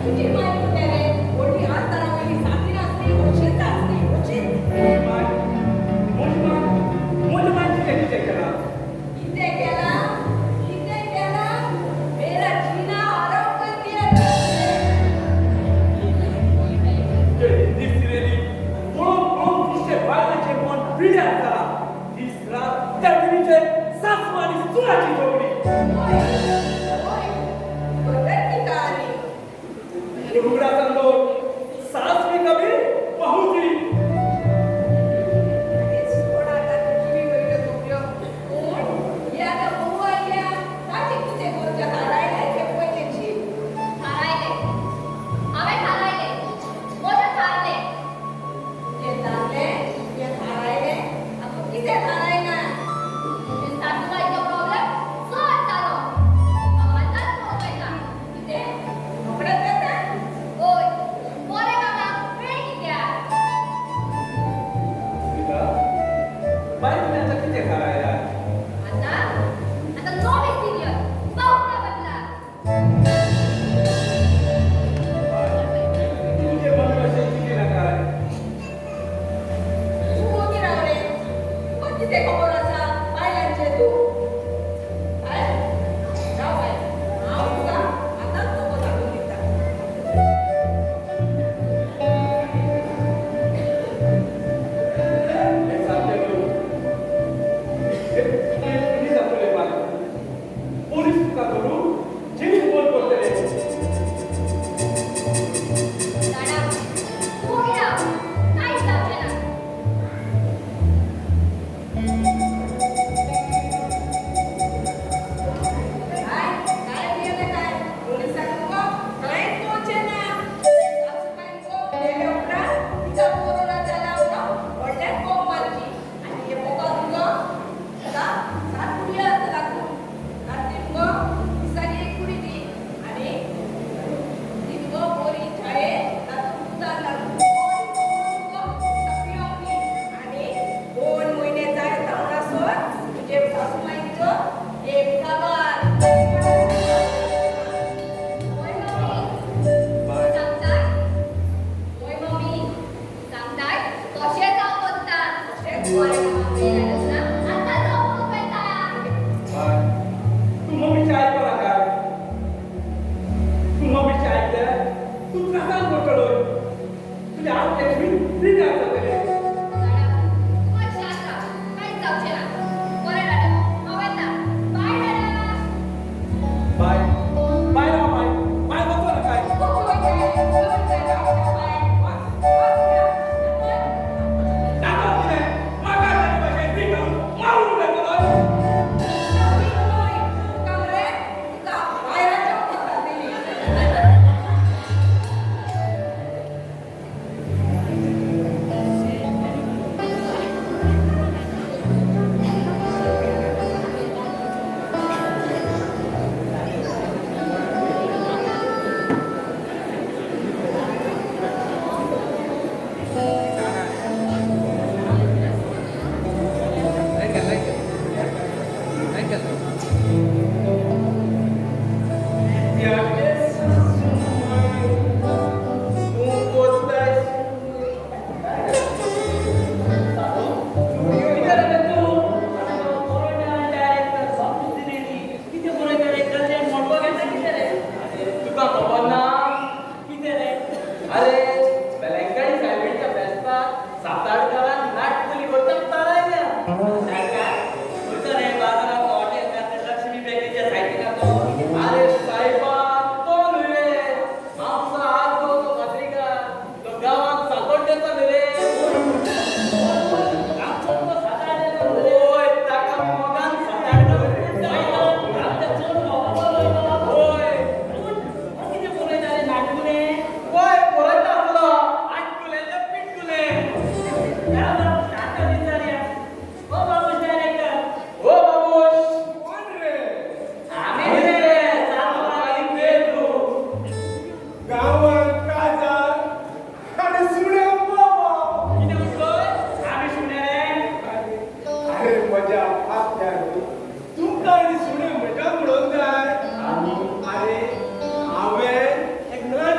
तुझी माय कुठे रे? मोठी हाताला वेळी साथी नसली, ओळखीत असली, ओळखीत. इथे गेला, इथे गेला. मेरा जीना हराम कर दिया तुझने. होय, होय. बदल की कहाणी. हेच थोडा आता तुझी वैर बघूया. कोण? या ना बघू आल्या. काची तुझे गोरच्या हारायला इथे पैशाची. थारायले आवे थारायले मोठे थारले ते चालले, ते हारायले. आपण किती हारायला? तुझे सासूबाईचा प्रॉब्लेम सॉल्व झालो आवाजात पोहोचायचा इथे पकडत का? होय मोरे काका वेळ किती आहे आता आता नोवे सिरियल पाहुणा बदला तू उभी राह रे. पण तिथे खबर असा बायलांचे तू. काय? जाऊ बाय. हा उगा आताच नको सांगून देता. दादा मोगीरा काय जावचे ना काय केलं काय? पोलिसांनी क्लायंट पोहोचे ना. सासूबाई गेले उठा. तिचा पोरोला त्याला वडल्यात कोंब मारली. आणि हे पोका तुला सात पुढे असं लागू. रात्री दिसाली एक पुडी ती. आणि तिथं पोरी शाळेत रात्री उतार लागू. आणि 2 महिने जाय तावडासोर तुझे सासूबाईंचं एक काबार. होय मम्मी सांगताय होय मम्मी सांगताय कसे जाऊ बोलतात मोरे काका वेळ आलास ना आता जाऊ बोलू पैसा दादा मग शास्त्रा काय जावचे ना मोरे दादा अवेता बाय दादा तुमका आणि सुणे म्हटलं म्हणून जाय. अरे हांवें एक नट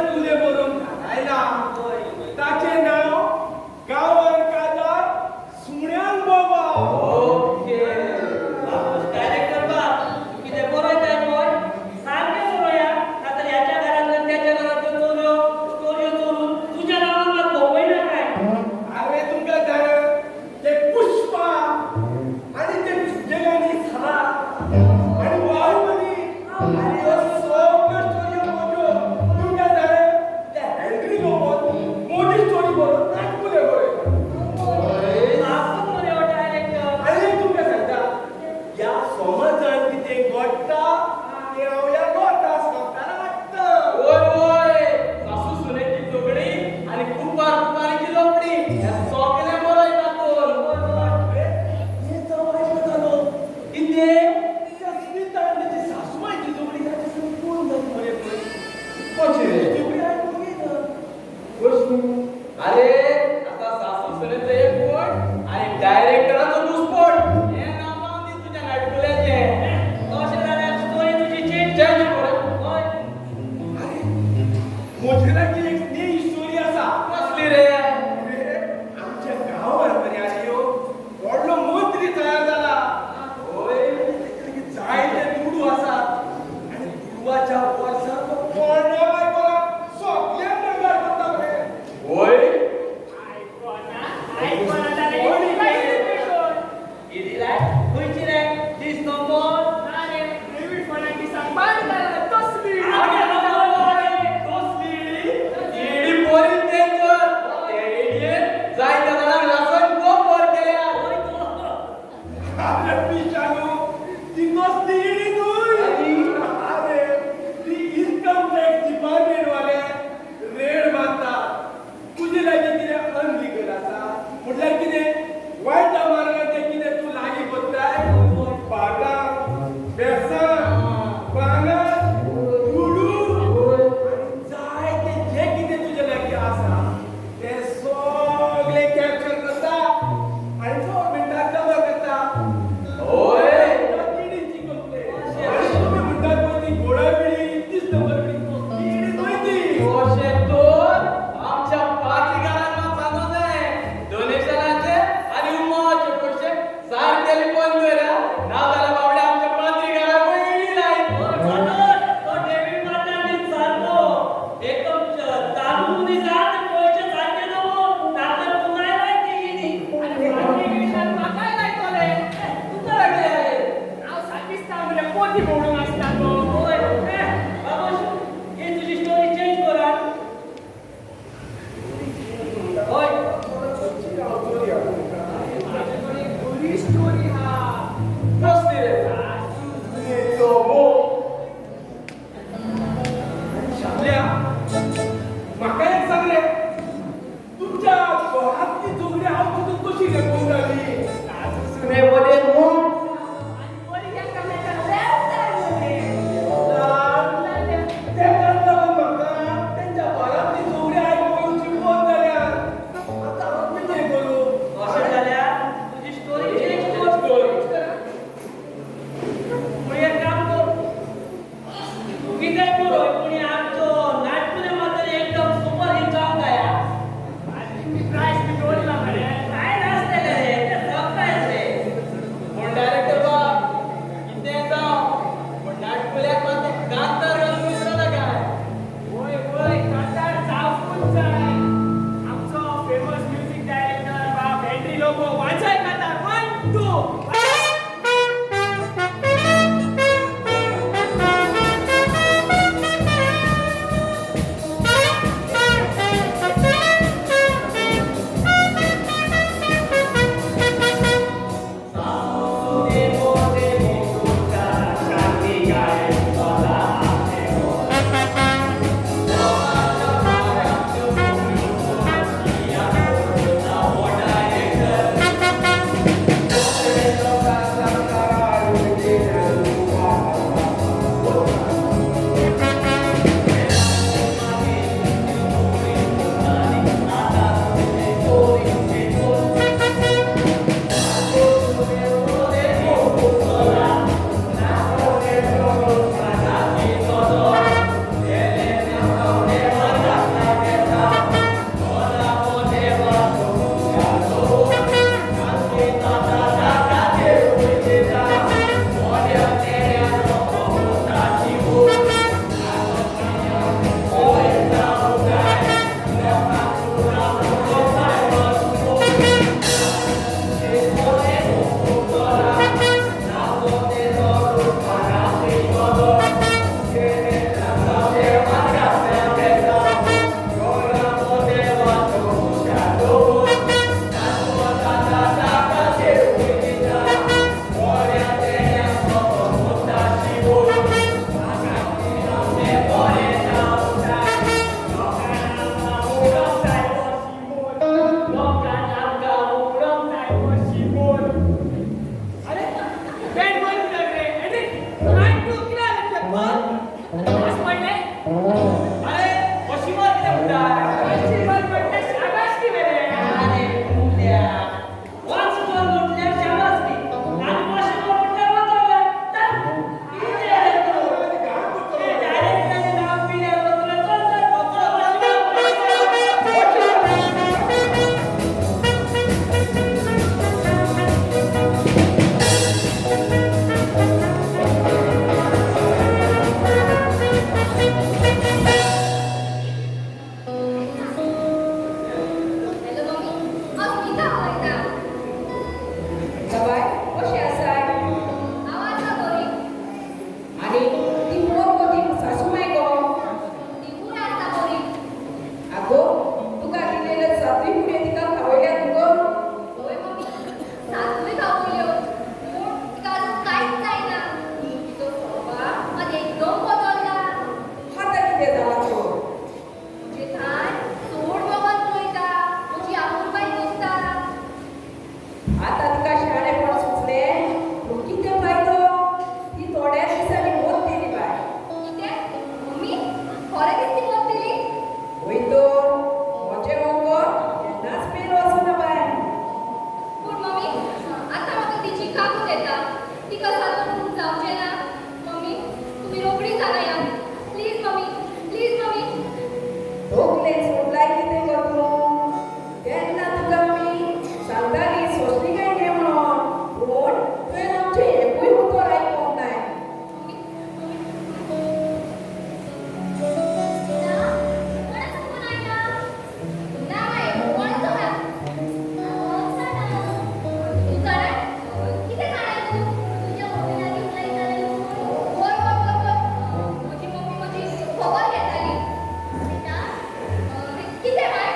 किती माय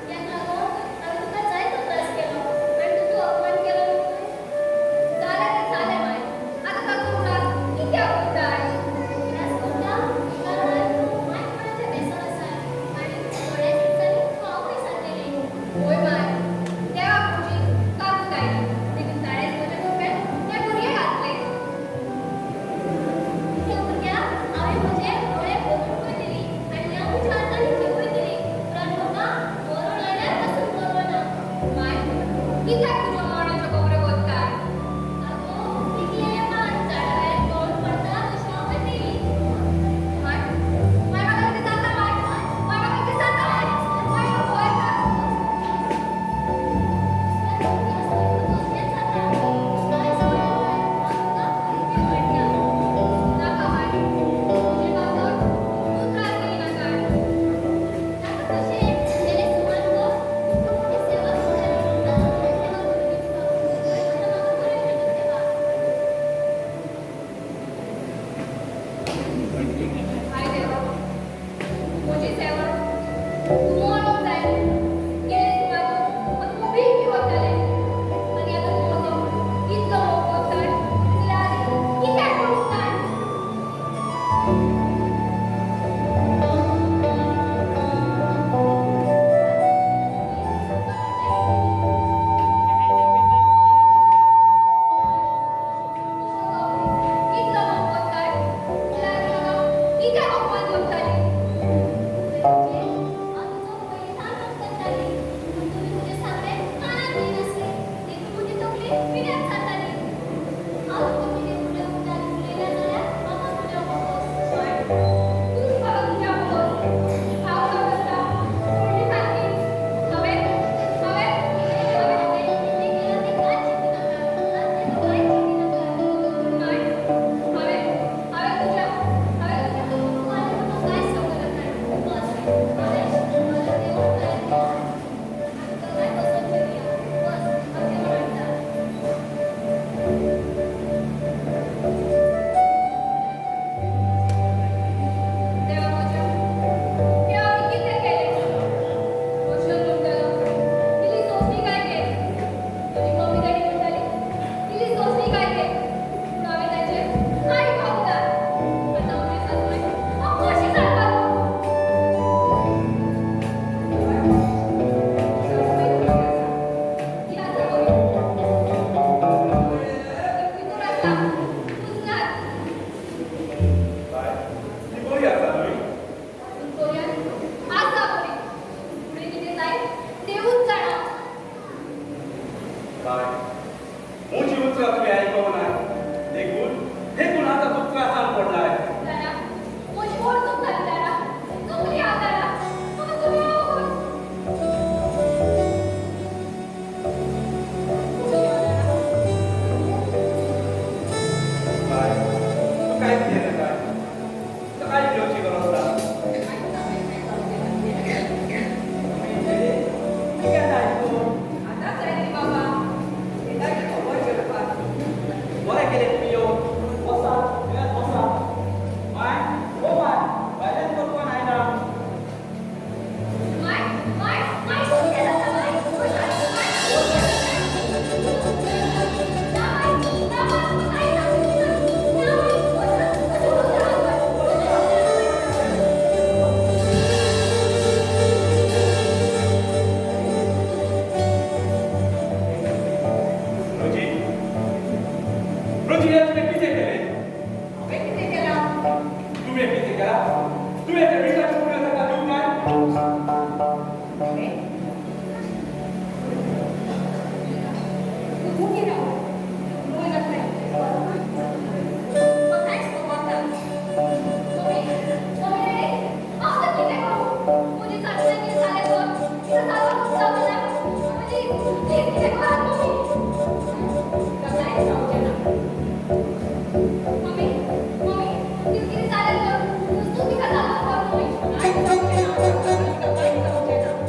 यांना आम्ही तुला जायचं त्रास केला आणि तू अपमान केला झालं ते झालं माय आता का तू किती अवघड आहे त्रास कोणता कारण माय कोणाच्या बेसरस आहे आणि थोड्या दिवसांनी खाऊ पैसा दिले होय माय तेव्हा तुझी काकू काय लेकिन ताळ्याच माझ्या डोक्यात त्या गुरिया घातले त्या गुरिया आम्ही म्हणजे डोळे बोलून दिली आणि या विचारताना घेऊन दिली पण बघा वरून आल्यापासून कोरोना माय किती तुझ्या मनाच्या कोपरे बोलताय अगो पिकलेले पान झाडावर पाऊल पडता कशा पडली माय माय मला किती जाता माय मला किती जाता माय होय का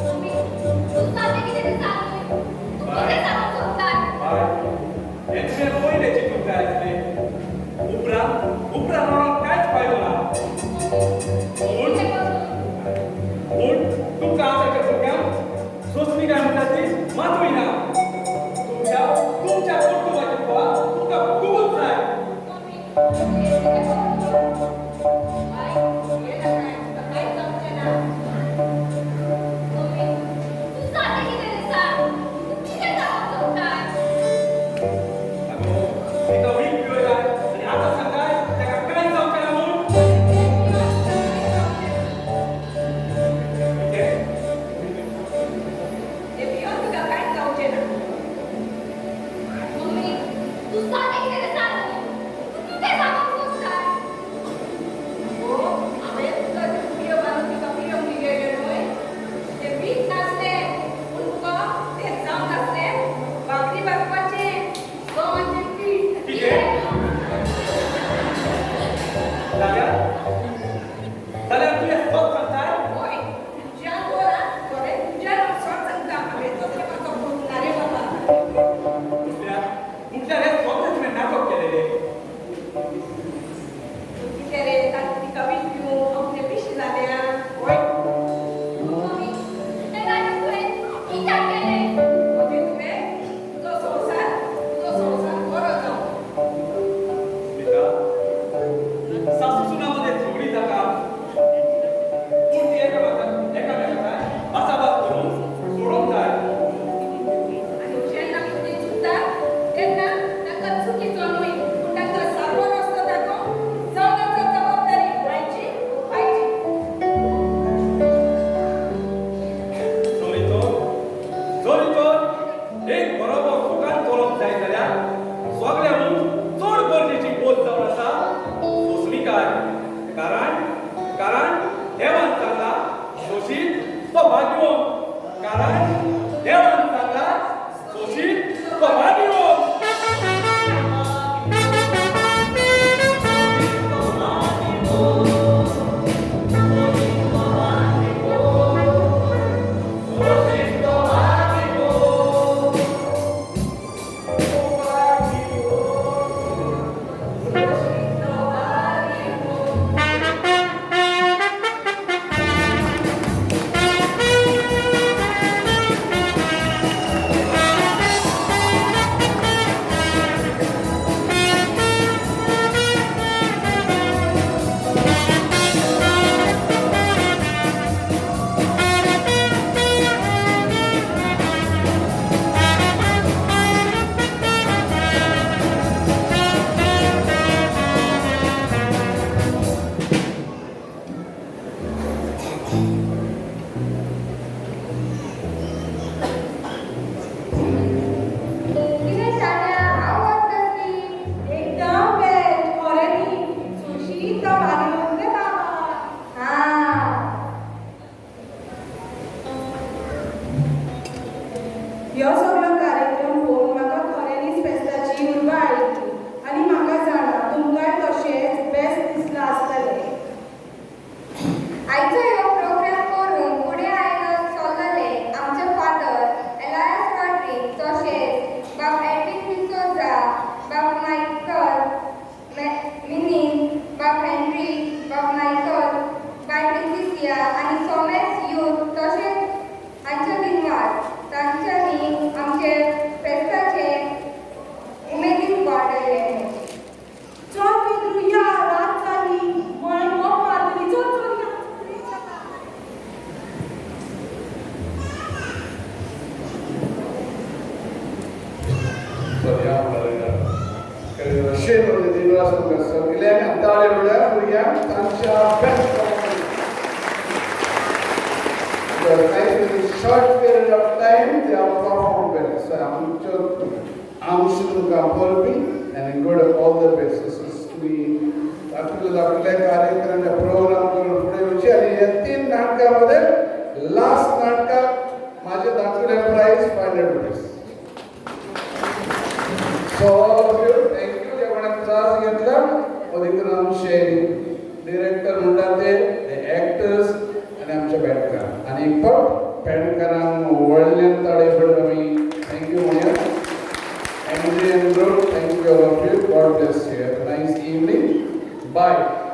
मम्मी तुमका आताच्या भुरग्यांक सोसणी काय म्हणतात ती मातूय ना तुमच्या कुटुंबाची पळा तुमका खूपच जाय अगो एका वीक पिवळ जाय आणि आता सांगाय त्याका काय जावंक ना म्हणून ठीक आहे जाल्यार तुवें स्वत सांगताय म्हटल्यार हे सगळें तुवें नाटक केलेलें सासू सुनामध्ये झगडी जाता पूण ती एकामेकांना भासाभास करून सोडूंक जाय जोरी तर एक बरोबर सुखान चलोवंक जाय जाल्यार सगळ्यांहून चड गरजेची गोष्ट जावन आसा सोंसणीकाय कारण देवान सांगला सोशीत तो भाग्यवान कारण देवान सांगला सोशीत तो भाग्यवान ह्यो सगळो कार्यक्रम पळोवन म्हाका खऱ्यांनीच फेस्ताची उर्बा आयली आनी म्हाका जाणा तुमकांय तशेंच बेस्ट दिसला आसतलें आयचो ह्यो प्रोग्राम करून फुडें आयलो चल्लले आमचे फादर एलायस पाट्रीक तशेंच बाब एडविन डिसोजा बाब मायकल मिनी बाब हेनरी बाब मायकल बाय ट्रिसिया आनी सोमेस यूथ तशेंच हांचे दिनवार तांच्यांनी आमचे फेस्ताचे उमेदीन वाडयले चल पितृ या रात जाली म्हणून मोग मारतली चल Scendo di nostro verso Milena, Dario Vogliamo, Tancia, in a short period of time, they have performed well. So I'm sure and good of all the best. This is we कार्यक्रम प्रोग्राम करून पुढे वचे आणि या 3 नाटकामध्ये last नाटक माझे दाखवले price 500 rupees. So thank you जेवढा त्रास घेतला अधिक आमचे डिरेक्टर म्हणतात ते ऍक्टर्स आणि आमचे बँडकार आणि एक बँडकारांक वळल्यान ताळे पडलो आमी thank you म्हणया. Angry and Group, thank you all of you. God bless you. Have a nice evening. Bye.